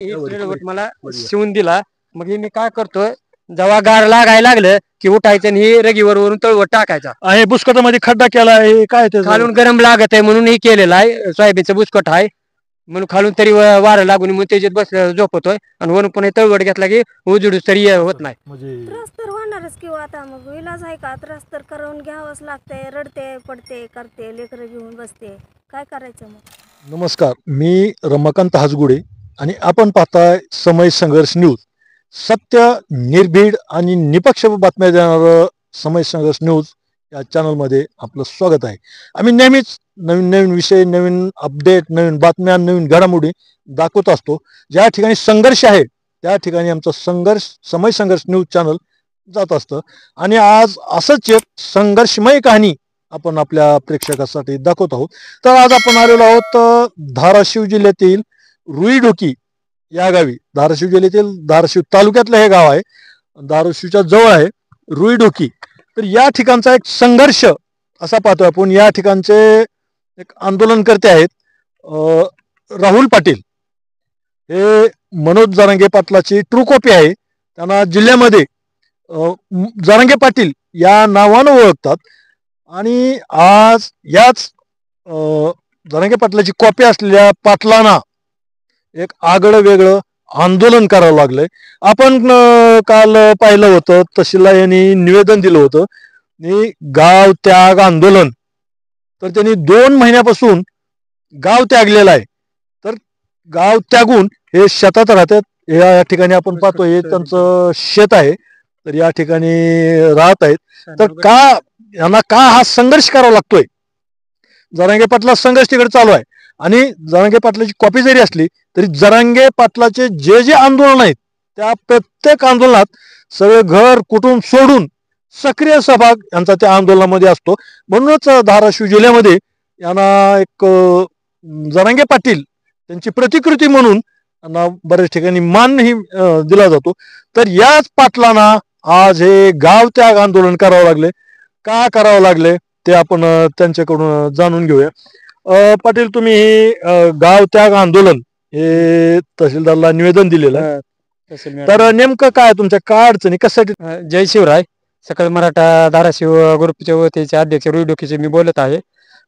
हे ट्रेलर मला शिवून दिला. मग हे मी काय करतोय, जेव्हा गार लागायला लागलं की उठायचं आणि हे रगीवर वरून तळवट टाकायचा. आहे बुसकटामध्ये खड्डा केला आहे काय त्याचं? खालून गरम लागत आहे म्हणून हे केलेलं आहे. सोयाबीनचं बुसकट आहे म्हणून खालून तरी वारं लागून मग त्याच्यात बस झोपतोय आणि वरून पण तळवट घेतला की उजुडूस तरी होत नाही. त्रास तर होणारच किंवा आता मग विलाज आहे का? त्रास तर करून घ्यावंच लागतंय. रडते पडते करते लेकरं घेऊन बसते, काय करायचं मग? नमस्कार, मी रमाकांत हाजगुडे आणि आपण पाहताय समय संघर्ष न्यूज. सत्य, निर्भीड आणि निपक्ष बातम्या देणारं समय संघर्ष न्यूज या चॅनलमध्ये आपलं स्वागत आहे. आम्ही नेहमीच नवीन नवीन विषय, नवीन अपडेट, नवीन बातम्या, नवीन घडामोडी दाखवत असतो. ज्या ठिकाणी संघर्ष आहे त्या ठिकाणी आमचं समय संघर्ष न्यूज चॅनल जात असतं. आणि आज असंच एक संघर्षमय कहाणी आपण आपल्या प्रेक्षकासाठी दाखवत आहोत. तर आज आपण आलेलो आहोत धाराशिव जिल्ह्यातील रुईढोकी या गावी. धाराशिव जिल्ह्यातील धाराशिव तालुक्यातलं हे गाव आहे, धाराशिवच्या जवळ आहे रुईढोकी. तर या ठिकाणचा एक संघर्ष असा पाहतो आपण. या ठिकाणचे एक आंदोलनकर्ते आहेत राहुल पाटील. हे मनोज जरांगे पाटलाची ट्रू कॉपी आहे. त्यांना जिल्ह्यामध्ये जरांगे पाटील या नावानं ओळखतात. आणि आज याच जरांगे पाटलाची कॉपी असलेल्या पाटलांना एक आगळं वेगळं आंदोलन करावं लागलंय. आपण काल पाहिलं होतं, तहसीलला यांनी निवेदन दिलं होतं गाव त्याग आंदोलन. तर त्यांनी 2 महिन्यापासून गाव त्यागलेलं आहे. तर गाव त्यागून हे शेतात राहतात. या ठिकाणी आपण पाहतो हे त्यांचं शेत आहे. तर या ठिकाणी राहत आहेत. तर यांना का हा संघर्ष करावा लागतोय? जरांगे पाटला संघर्ष तिकडे चालू आहे आणि जरांगे पाटलाची कॉपी जरी असली तरी जरांगे पाटलाचे जे जे आंदोलन आहेत त्या प्रत्येक आंदोलनात सगळे घर कुटुंब सोडून सक्रिय सहभाग यांचा त्या आंदोलनामध्ये असतो. म्हणूनच धाराशिव जिल्ह्यामध्ये यांना एक जरांगे पाटील त्यांची प्रतिकृती म्हणून यांना बऱ्याच ठिकाणी मानही दिला जातो. तर याच पाटलांना आज हे गाव त्याग आंदोलन करावं लागले. का करावं लागले ते आपण त्यांच्याकडून जाणून घेऊया. पाटील, तुम्ही हे गाव त्याग आंदोलन हे तहसीलदारला निवेदन दिलेलं आहे. तर नेमकं काय तुमच्या काय अडचणी कशासाठी? जय शिवराय. सकल मराठा धाराशिव ग्रुपच्या वतीचे अध्यक्ष रुईढोकीचे मी बोलत आहे.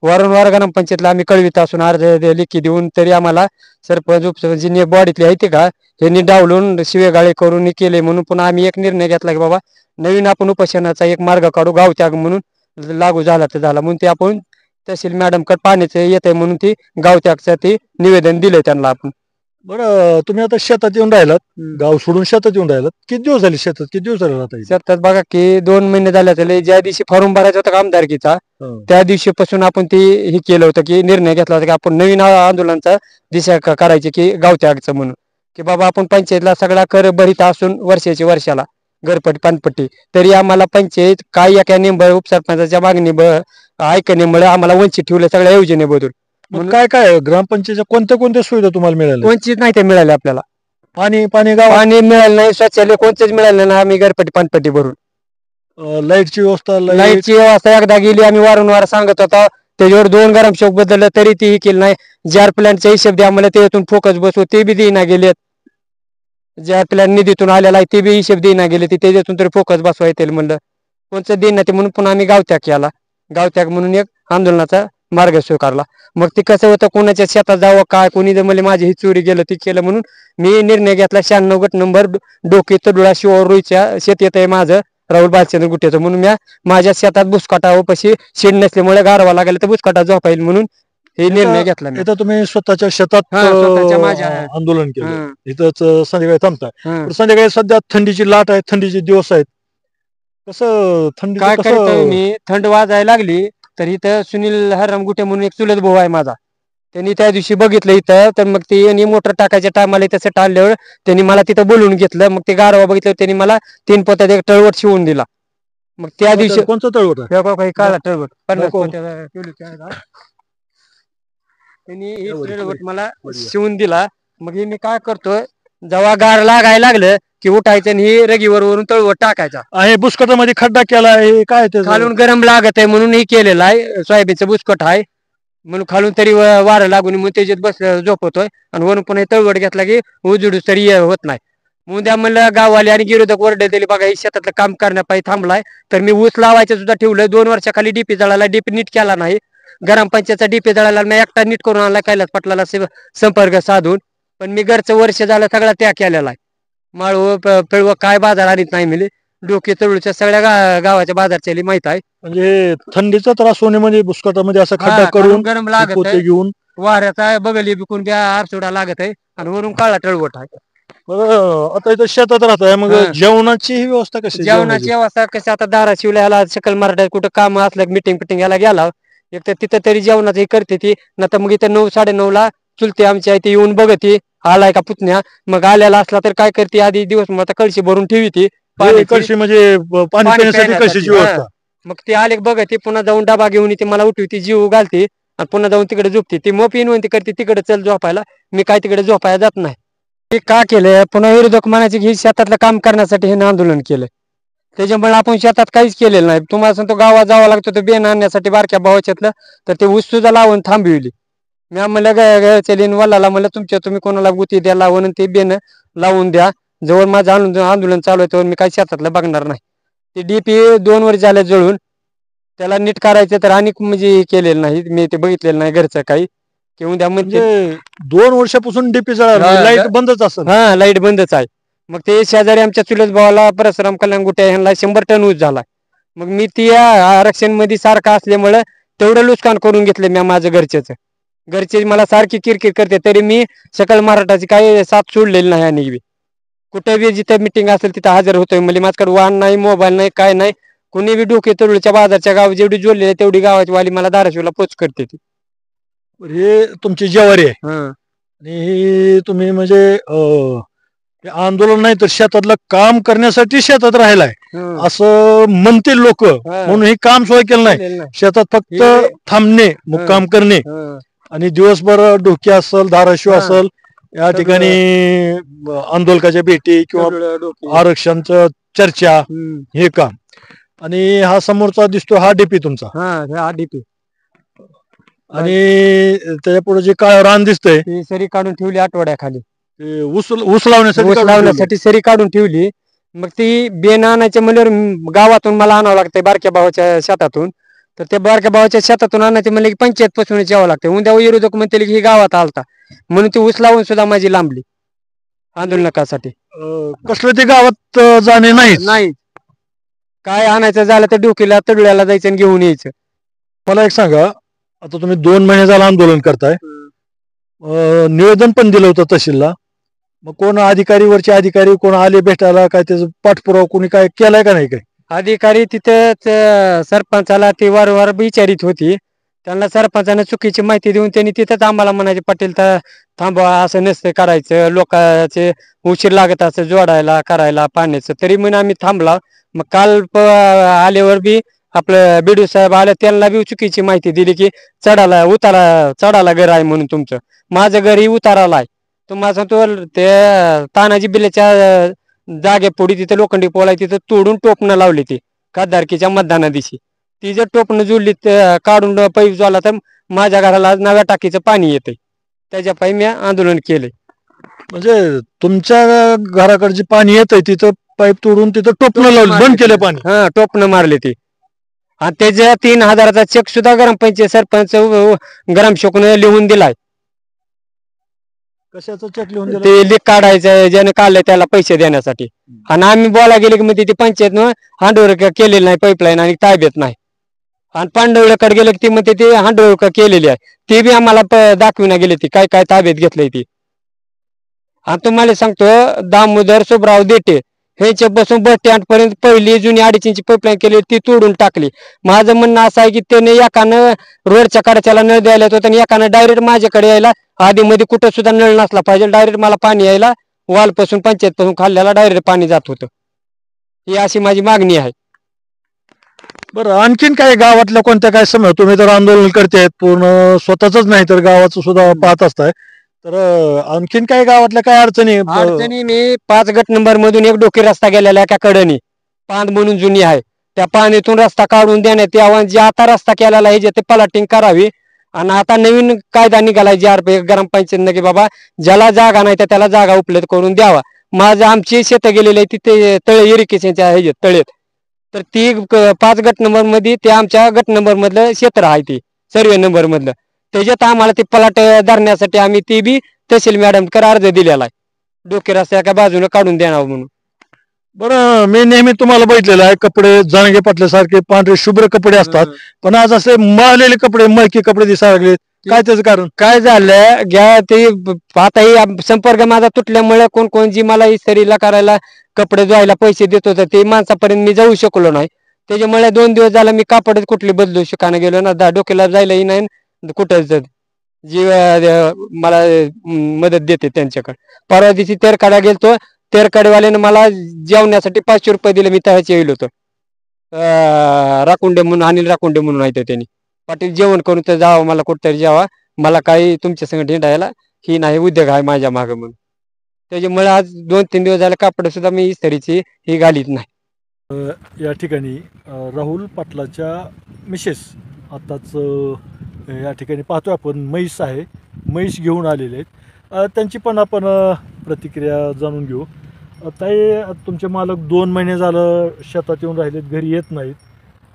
वारंवार ग्रामपंचायतला आम्ही कळवित असून अर्ज लेखी देऊन तरी आम्हाला सरपंच उपसरपंच बॉडीतले आहे ते का यांनी डावलून शिवेगाळे करून केले. म्हणून पुन्हा आम्ही एक निर्णय घेतला की बाबा नवीन आपण उपोषणाचा एक मार्ग काढू. गाव त्याग म्हणून लागू झाला तर झाला म्हणून ते आपण तहसील मॅडमकडे पाण्याचं येत आहे म्हणून ती गाव त्यागचं ते निवेदन दिलंय त्यांना आपण. बरं, तुम्ही आता शेतात येऊन राहिलात, गाव सोडून शेतात येऊन राहिलात. किती दिवस झाले शेतात? किती दिवस झाले राहता? शेतात बघा की 2 महिने झाले झाले. ज्या दिवशी फॉर्म भरायचा होता आमदारकीचा त्या दिवशीपासून आपण ती हे केलं होतं की निर्णय घेतला होता की आपण नवीन आंदोलनाचा दिशा करायची की गाव त्यागचं म्हणून की बाबा आपण पंचायतला सगळा कर भरित असून वर्षाला घरपट्टी पानपट्टी तरी आम्हाला पंचायत काय एका निंबळ उपसरपंचाच्या मागणी ऐकण्यामुळे आम्हाला वंचित ठेवलं सगळ्या योजनेबद्दल. मग काय काय ग्रामपंचायतच्या कोणत्या कोणत्या सुविधा तुम्हाला मिळाल्या? वंचित नाही ते मिळाले आपल्याला. पाणी गाव पाणी मिळालं नाही, शौचालय कोणतेच मिळालं नाही. आम्ही घरपट्टी पानपट्टी भरून लाईटची व्यवस्था लाईटची व्यवस्था एकदा गेली. आम्ही वारंवार सांगत होता त्याच्यावर 2 ग्रामसेवक बदललं तरी ती केलं नाही. जार प्लॅनचा हिशोब द्या मला त्यातून फोकस बसवू ते बी देईना गेलेत. ज्या प्लॅन निधीतून आलेला आहे ते बी हिशोब देईना गेले. ते त्याच्यातून तरी फोकस बसवा येतील म्हणलं कोणतं देईना ते म्हणून पुन्हा आम्ही गावत्याग केला. गावत्याग म्हणून एक आंदोलनाचा मार्ग स्वीकारला. मग ते कसं होतं कोणाच्या शेतात जावं काय कोणी जर मला माझी ही चोरी गेलं ती केलं म्हणून मी निर्णय घेतला. 96 गट नंबर डोके तडुळा शिवरुईच्या शेत येत आहे माझं राहुल बालचंद्र गुट्ट्याचं म्हणून मी माझ्या शेतात बुसकाटावपाशी शेड नसल्यामुळे गारवा लागेल तर बुसकाटा झोपाईल म्हणून हे निर्णय घेतला. इथं तुम्ही स्वतःच्या शेतात आंदोलन केलं. इथंच संध्याकाळी थांबताय. संध्याकाळी सध्या थंडीची लाट आहे, थंडीचे दिवस आहेत. कसं थंडी काय करतोय मी थंड वाजायला लागली तर इथं सुनील हरराम गुटे म्हणून एक चुलत भाऊ आहे माझा. त्यांनी त्या दिवशी बघितलं इथं तर मग ते मोटर टाकायच्या टायमाला तसं टाळल्यावर त्यांनी मला तिथं बोलवून घेतलं. मग ते गारवा बघितलं त्यांनी मला 3 पोत्यात एक तळवट शिवून दिला. मग त्या दिवशी कोणतं तळवट आहे? काळा तळवट 50 त्यांनी तळवट मला शिवून दिला. मग हे मी काय करतोय जेव्हा गार लागायला लागलं की उठायचं आणि हे रगीवर वरून तळवट टाकायचा. आहे बुसकटामध्ये खड्डा केला आहे काय? खालून गरम लागत आहे म्हणून हे केलेलं आहे. सोयाबीनचं बुसकट आहे म्हणून खालून तरी वारं लागून मग त्याच्यात बसलं झोपतोय आणि वरून पुन्हा तळवट घेतला की उजुडूस तरी होत नाही. उद्या म्हणलं गाववाले आणि गिरोधक वरडे दिली बघा हे शेतातलं काम करण्यापायी थांबलाय, तर मी ऊस लावायचं सुद्धा ठेवलं. 2 वर्षाखाली डीपी जळाला, डीपी नीट केला नाही. ग्रामपंचायतचा डीपी जळाला, मी एकटा नीट करून आणला कैलास पाटलाला संपर्क साधून. पण मी घरचं वर्ष झालं सगळा त्याग केलेला आहे. माळव पिळव काय बाजार आणत नाही मिले. डोके तळूच्या सगळ्या गावाच्या बाजार चाली माहित आहे. म्हणजे थंडीचा त्रास होणे म्हणजे बुसकाटामध्ये असा खड्डा करून गरम ते लागत पोते आहे, घेऊन. वाऱ्याचा बगली बिकून बी आरसोडा लागत आहे आणि वरून काळा टळवट आहे. बरं, आता इथं शेतात राहताय, मग हा. जेवणाची ही व्यवस्था कशी आहे? जेवणाची व्यवस्था कशी आता धाराशिवला याला सकल मराठा कुठं काम असलं मिटिंग पिटिंग याला गेला एक तर तिथं तरी जेवणाचं हे करते ती. नंतर मग इथं 9 साडे 9ला चुलते आमच्या इथे येऊन बघते आलाय का पुतण्या. मग आलेला असला तर काय करते आधी दिवस मग आता कळशी भरून ठेवी ती हे कळशी म्हणजे पाणी पिण्यासाठी कळशीची व्यवस्था. मग ती आले बघते पुन्हा जाऊन डबा घेऊन येते, मला उठवते, जीव घालते आणि पुन्हा जाऊन तिकडे झोपते. ती मोप विनवंती करते तिकडे चल झोपायला, मी काय तिकडे झोपायला जात नाही. हे का केलंय पुन्हा विरोधक म्हणायचे की शेतातलं काम करण्यासाठी हे आंदोलन केलंय. त्याच्यामुळे आपण शेतात काहीच केलेलं नाही. तुम्हाला सांगतो गावात जावं लागतं ते बेन आणण्यासाठी बारक्या भावाच्यातलं, तर ते ऊस सुद्धा लावून थांबविली. मी म्हणलं चलीन वल्लाला म्हणलं तुम्ही कोणाला गुती द्या लावून ते बेन लावून द्या. जवळ माझं आंदोलन चालू आहे तेव्हा मी काही शेतातलं बघणार नाही. ते डीपी 2 वर्ष झाले जळून, त्याला नीट करायचं तर आणि म्हणजे केलेलं नाही. मी ते बघितलेलं नाही घरचं काही की उद्या म्हणजे 2 वर्षापासून डीपी लाईट बंदच असेल. हा लाईट बंदच आहे. मग ते शेजारी आमच्या चुलत भावाला परसराम कल्याण गुट्या ह्यांना 100 टन ऊस झाला. मग मी ती आरक्षण मध्ये सारखा असल्यामुळं तेवढं नुकसान करून घेतले मी माझं घरचे मला सारखी किरकिर करते तरी मी सकल मराठाची काही साथ सोडलेली नाही. आणि कुठे बी जिथं मिटिंग असेल तिथं हजर होतोय. म्हणजे माझ्याकडे वाहन नाही, मोबाईल नाही, काय नाही. कुणी बी डोके तरुळच्या बाजारच्या गाव जेवढी जोडलेली आहे तेवढी गावाची वाली मला धाराशिवला पोच करते ती. हे तुमची ज्वारी आहे आणि ही तुम्ही म्हणजे हे आंदोलन नाही तर शेतातलं काम करण्यासाठी शेतात राहिलाय असं म्हणतील लोक, म्हणून हे काम सोय केलं नाही. शेतात फक्त थांबणे, मुक्काम करणे आणि दिवसभर डोके असेल, धाराशिव असेल या ठिकाणी आंदोलकाच्या भेटी किंवा आरक्षणचं चर्चा हे काम. आणि हा समोरचा दिसतो हा डीपी तुमचा. हा डीपी आणि त्याच्या पुढे जे काळ रान दिसतंय ती सरी काढून ठेवली आठवड्याखाली. ऊस लावण्यासाठी सरी काढून ठेवली. मग ती बेन आणायच्या म्हणल्यावर गावातून मला आणावं लागतंय बारक्या भावाच्या शेतातून. तर त्या बारक्या भावाच्या शेतातून आणायचे म्हणले की पंचायत पासून यावं लागतं. उद्या विरोधक म्हणते की ही गावात आलता म्हणून ती ऊस लावून सुद्धा माझी लांबली आंदोलनासाठी. कसलं ते गावात जाणे नाही. काय आणायचं झालं तर डोकीला तडुळ्याला जायचं आणि घेऊन यायचं. मला एक सांगा, आता तुम्ही 2 महिने झालं आंदोलन करताय, निवेदन पण दिलं होतं तहसीलला. मग कोण वरचे अधिकारी कोण आले भेटायला, काय त्याचा पाठपुरावा कोणी काय केलाय का नाही? काय अधिकारी तिथं सरपंचाला ती वारंवार विचारित होती. त्यांना सरपंचाने चुकीची माहिती देऊन त्यांनी तिथंच आम्हाला म्हणायचे पाटील तर थांबवा, असं नसतं करायचं, लोकांचे उशीर लागत असं जोडायला करायला पाण्याचं. तरी म्हणून आम्ही थांबला. मग काल आल्यावर बी आपलं बिडू साहेब आले, त्यांना बी चुकीची माहिती दिली की चढाला घर आहे म्हणून तुमचं. माझं घर ही उताराला आहे. तुम्हाला सांगतो ते तानाजी बिल्ल्याच्या जागेपुढे तिथं लोखंडी पोल आहे, तिथं तोडून टोपणं लावली ती खासदारकीच्या मतदाना दिवशी. ती जर टोपणं जोडली काढून पाईप जोडला तर माझ्या घराला नव्या टाकीचं पाणी येतंय. त्याच्या पायी मी आंदोलन केलंय. म्हणजे तुमच्या घराकडे जे पाणी येतंय तिथं पाईप तोडून तिथं टोपणं लावलं, बंद केलं पाणी. टोपणं मारले ते. आणि त्याच्या 3000चा चेक सुद्धा ग्रामपंचायत सरपंच ग्रामसेवकनं लिहून दिलाय. कशाचं चेक लिहून दिलं? ते लीक काढायचं ज्याने काढलंय त्याला पैसे देण्यासाठी. आणि आम्ही बोला गेले की मग ती पंचायतनं हांडोळ केलेली नाही पाईपलाईन आणि ताब्यात नाही. आणि पांडवळ्याकडे गेलं की ती म्हणते ते हांडोळ केलेली आहे, ते बी आम्हाला दाखविना गेले ती काय काय ताब्यात घेतलंय ती. आणि तुम्हाला सांगतो दामोदर सुभराव देटे ह्याच्या बसून बस स्टँड पर्यंत पहिली जुनी 2.5 इंची पाईपलाईन केली ती तोडून टाकली. माझं म्हणणं असं आहे की त्याने एकानं रोडच्या कडाच्याला नळ द्यायला होता आणि एकानं डायरेक्ट माझ्याकडे यायला, आधी मध्ये कुठं सुद्धा नळ नसला पाहिजे, डायरेक्ट मला पाणी यायला वालपासून पंचायत पासून खाल्ल्याला डायरेक्ट पाणी जात होतं. ही अशी माझी मागणी आहे. बरं, आणखीन काय गावातल्या कोणत्या काय समस्या? तुम्ही तर आंदोलन करतायत पूर्ण स्वतःच नाही तर गावाचं सुद्धा पाहत असताय, तर आणखीन काय गावातल्या काय अडचणी मी 5 गट नंबर मधून एक डोकी रस्ता गेलेला एका कडनी पांद म्हणून जुनी आहे, त्या पाण्यातून रस्ता काढून देण्यात यावा. जे आता रस्ता केलेला आहे जे ते प्लॉटिंग करावी आणि आता नवीन कायदा निघालाय ग्रामपंचायत की बाबा ज्याला जागा नाही तर त्याला जागा उपलब्ध करून द्यावा. माझं आमची शेतं गेलेली आहे तिथे तळे इरिगेशनच्या ह्याच्यात तळेत, तर ती 5 गट नंबर मध्ये ते आमच्या गट नंबर मधलं क्षेत्र आहे ते सर्वे नंबर मधलं. त्याच्यात आम्हाला ते प्लॉट धरण्यासाठी आम्ही ती बी तहसील मॅडमकडे अर्ज दिलेला आहे, डोके रस्त्या एका बाजूने काढून देणार म्हणून. बरं, मी नेहमी तुम्हाला बघितलेलं आहे कपडे जरांगे पाटलासारखे पांढरे शुभ्र कपडे असतात, पण आज असे मळलेले कपडे मळके कपडे दिसायला लागले. काय त्याचं कारण? काय झालं घ्या ते आता ही संपर्क माझा तुटल्यामुळे कोण कोण जी मला इस्त्रीला करायला कपडे धुवायला पैसे देत होतं ते माणसापर्यंत मी जाऊ शकलो नाही. त्याच्यामुळे 2 दिवस झाला मी कापड कुठली बदलू शकाना गेलो ना, डोक्याला जायलाही नाही कुठंच जी मला मदत देते त्यांच्याकडे. परवा दिवशी तेरकाडा गेलतो, तेरकाडेवाल्यानं मला जेवण्यासाठी 500 रुपये दिले. मी तहाचे येईल होतो. राकुंडे म्हणून अनिल राकुंडे म्हणून आहे त्यांनी, पाटील जेवण करून तर जावं मला कुठतरी जेवा, मला काही तुमच्या संग हिंडायला ही नाही उद्योग आहे माझ्या मागं म्हणून. त्याच्यामुळे आज 2-3 दिवस झाले कापड सुद्धा मी इस्त्रीची ही घालीत नाही. या ठिकाणी राहुल पाटलाच्या मिसेस आताच या ठिकाणी पाहतोय आपण म्हैस आहे, म्हैस घेऊन आलेले आहेत. त्यांची पण आपण प्रतिक्रिया जाणून घेऊ. ताई, तुमचे मालक 2 महिने झालं शेतात येऊन राहिलेत, घरी येत नाहीत.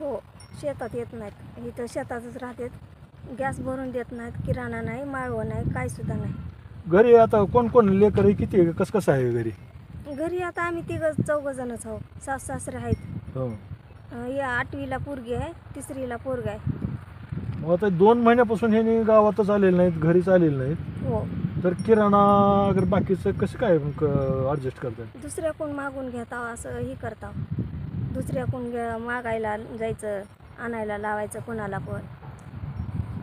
हो, शेतात येत नाहीत, इथं शेतातच राहतात. गॅस भरून देत नाहीत, किराणा नाही, माळवं नाही, काय सुद्धा नाही. घरी आता कोण कोण लेकर किती आहे, कसं कसं आहे घरी? घरी आता आम्ही 3-4 जणच आहोत. सासू सासरे आहेत. हो. या 8वीला पोरगी आहे, 3रीला पोरगा आहे. मग आता 2 महिन्यापासून हे गावातच आलेले नाहीत, घरीच आलेले नाहीत, हो, तर किराणा अगर बाकीचं कसं काय ॲडजस्ट करतात? दुसऱ्याकडून मागून घेता असं ही करता. दुसऱ्याकडून मागायला जायचं, आणायला लावायचं कोणाला पण.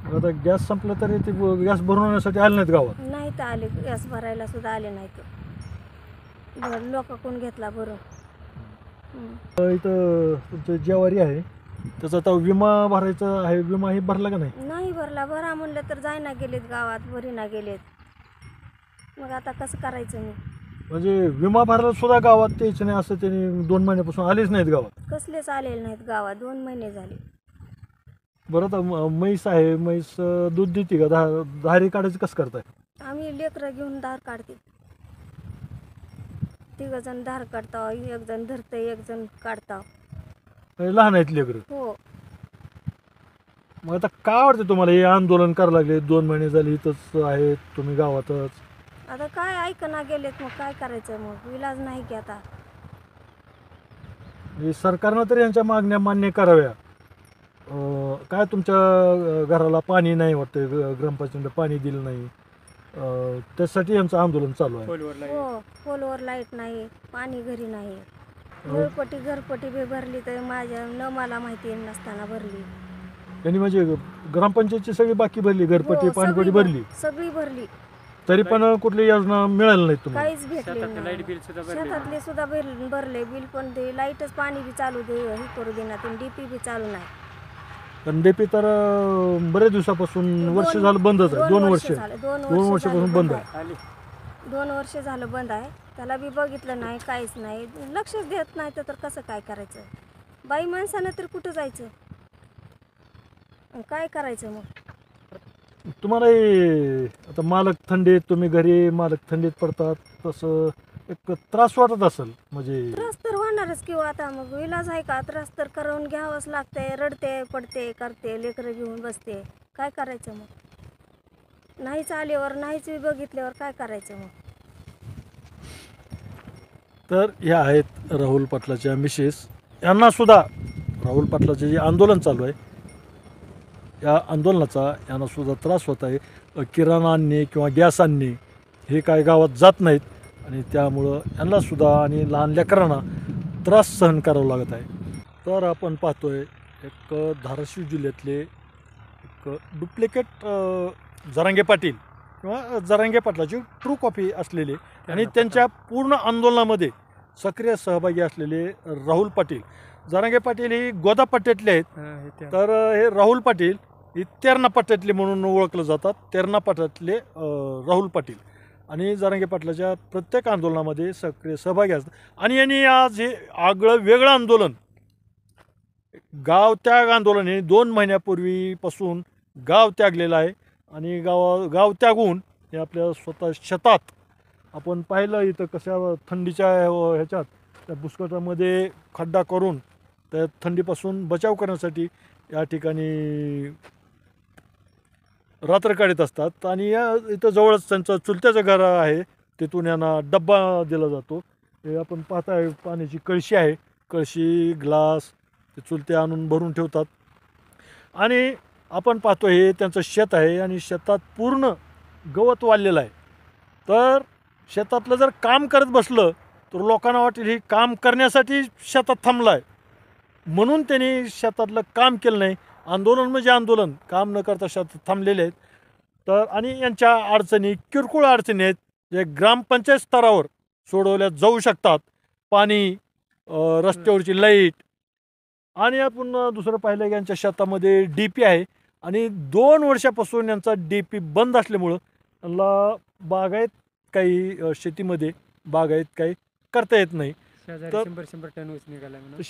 आता गॅस संपला तरी ते गॅस भरवण्यासाठी आले नाहीत गावात? नाही तर आले, गॅस भरायला सुद्धा आले नाहीत. लोकांकडून घेतला भरून. इथं तुमचं ज्वारी आहे, त्याचा आता विमा भरायचा आहे, विमा हे भरला का नाही? नाही भरला. भरा म्हणलं तर जायना गेलेत गावात, भरीना गेलेत. मग आता कसं करायचं मी? म्हणजे विमा भरायला सुद्धा गावात यायचं नाही असं त्यांनी 2 महिन्यापासून आलेच नाहीत गावात? कसलेच आलेले नाहीत गावात, 2 महिने झाले. बरं, आता म्हैस आहे, म्हैस दूध देते का? धारी काढायचं कसं करताय? आम्ही लेकरं घेऊन धार काढते. 3 जण धार काढता, 1 जण धरते, 1 जण काढता. लहान आहेत लेकरं. हो, मग आता काय वाटतं तुम्हाला, हे आंदोलन करायला लागले 2 महिने झाले इथंच आहेत तुम्ही गावातच? आता काय ऐकना गेलेत, मग काय करायचं? मग इलाज नाही की आता. हे सरकारनं तरी यांच्या मागण्या मान्य कराव्या. काय तुमच्या घराला पाणी नाही वाटतं, ग्रामपंचायतीनं पाणी दिलं नाही, त्यासाठी यांचं आंदोलन चालू आहे. हो, पोलवर लाईट नाही, पाणी घरी नाही. घरपट्टी बी भरली तर मला माहिती नसताना भरली. त्यांनी म्हणजे ग्रामपंचायतची सगळी बाकी भरली, घरपट्टी हो, पाणीपट्टी भरली, सगळी भरली, तरी पण कुठली योजना मिळाली नाही तुम्हाला? काहीच भेटले नाही. शेतातले सुद्धा भरले बिल, पण ते लाईटच पाणी बी चालू हे करू देणार, डीपी बी चालू नाही. पण डीपी तर बरेच दिवसापासून वर्ष झालं बंदच आहे. 2 वर्ष 2 वर्षापासून बंद आहे. 2 वर्ष झालं बंद आहे. त्याला बी बघितलं नाही, काहीच नाही, लक्षच देत नाही. तर कसं काय करायचं? बाई माणसानं तर कुठं जायचं, काय करायचं? मग तुम्हाला हे आता मालक थंडीत, तुम्ही घरी मालक थंडीत पडतात, तसं एक त्रास वाटत असेल? म्हणजे त्रास तर होणारच किंवा आता मग इलाज आहे का? त्रास तर करून घ्यावंच लागतंय. रडते, पडते, करते, लेकरं घेऊन बसते, काय करायचं? मग नाहीच आल्यावर, नाहीच बघितल्यावर काय करायचं? मग तर ह्या आहेत राहुल पाटलाच्या मिसेस. यांना सुद्धा राहुल पाटलाचे जे आंदोलन चालू आहे, या आंदोलनाचा यांना सुद्धा त्रास होत आहे. किराणा आणणे किंवा गॅस आणणे हे काय गावात जात नाहीत, आणि त्यामुळं यांना सुद्धा आणि लहान लेकरांना त्रास सहन करावा लागत आहे. तर आपण पाहतोय एक धाराशिव जिल्ह्यातले एक डुप्लिकेट जरांगे पाटील किंवा जरांगे पाटलाची ट्रू कॉपी असलेले आणि त्यांच्या पूर्ण आंदोलनामध्ये सक्रिय सहभागी असलेले राहुल पाटील. जरांगे पाटील ही गोदा पट्ट्यातले आहेत, तर हे राहुल पाटील ही तेरणा पट्ट्यातले म्हणून ओळखलं जातात. तेरणा पट्ट्यातले राहुल पाटील आणि जरांगे पाटलाच्या प्रत्येक आंदोलनामध्ये सक्रिय सहभागी असतात. आणि यांनी आज हे आगळं वेगळं आंदोलन, गाव त्याग आंदोलन हे 2 महिन्यापूर्वीपासून गाव त्यागलेलं आहे आणि गाव त्यागून हे आपल्या स्वतः शेतात आपण पाहिलं इथं कशा थंडीच्या ह्याच्यात त्या बुसकटामध्ये खड्डा करून त्या थंडीपासून बचाव करण्यासाठी या ठिकाणी रात्र काढत असतात आणि या इथं जवळच त्यांचं चुलत्याचं घर आहे, तिथून यांना डब्बा दिला जातो. हे आपण पाहताय पाण्याची कळशी आहे, कळशी ग्लास ते चुलते आणून भरून ठेवतात. आणि आपण पाहतो हे त्यांचं शेत आहे आणि शेतात पूर्ण गवत वाढलेलं आहे. तर शेतातलं जर काम करत बसलं तर लोकांना वाटेल ही काम करण्यासाठी शेतात थांबलं आहे, म्हणून त्यांनी शेतातलं काम केलं नाही. आंदोलन म्हणजे आंदोलन, काम न करता शेतात थांबलेले आहेत. तर आणि यांच्या अडचणी किरकोळ अडचणी आहेत जे ग्रामपंचायत स्तरावर सोडवल्या जाऊ शकतात. पाणी, रस्त्यावरची लाईट आणि आपण दुसरं पाहिलं की यांच्या शेतामध्ये DP आहे आणि 2 वर्षापासून यांचा DP बंद असल्यामुळं त्यांना बागायत काही शेतीमध्ये बागायत काही करता येत नाही. शेजारी तर 100 टन ऊस निघाला म्हणून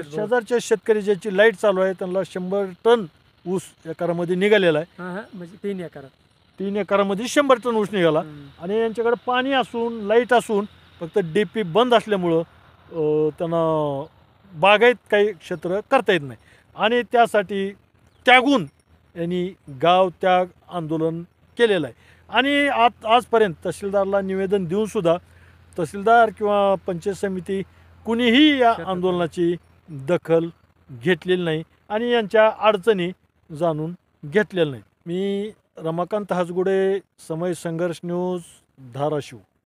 शेजारचे शेतकरी ज्याची लाईट चालू आहे त्यांना 100 टन ऊस एकरामध्ये निघालेला आहे. म्हणजे 3 एकरात 3 एकरामध्ये 100 टन ऊस निघाला. आणि यांच्याकडे पाणी असून लाईट असून फक्त DP बंद असल्यामुळं त्यांना बागायत काही क्षेत्र करता येत नाही आणि त्यासाठी त्यागून यांनी गाव त्याग आंदोलन केलेलं आहे. आणि आजपर्यंत तहसीलदारला निवेदन देऊनसुद्धा तहसीलदार किंवा पंचायत समिती कुणीही या आंदोलनाची दखल घेतलेली नाही आणि यांच्या अडचणी जाणून घेतलेल्या नाही. मी रमाकांत हासगुडे, समय संघर्ष न्यूज, धाराशिव.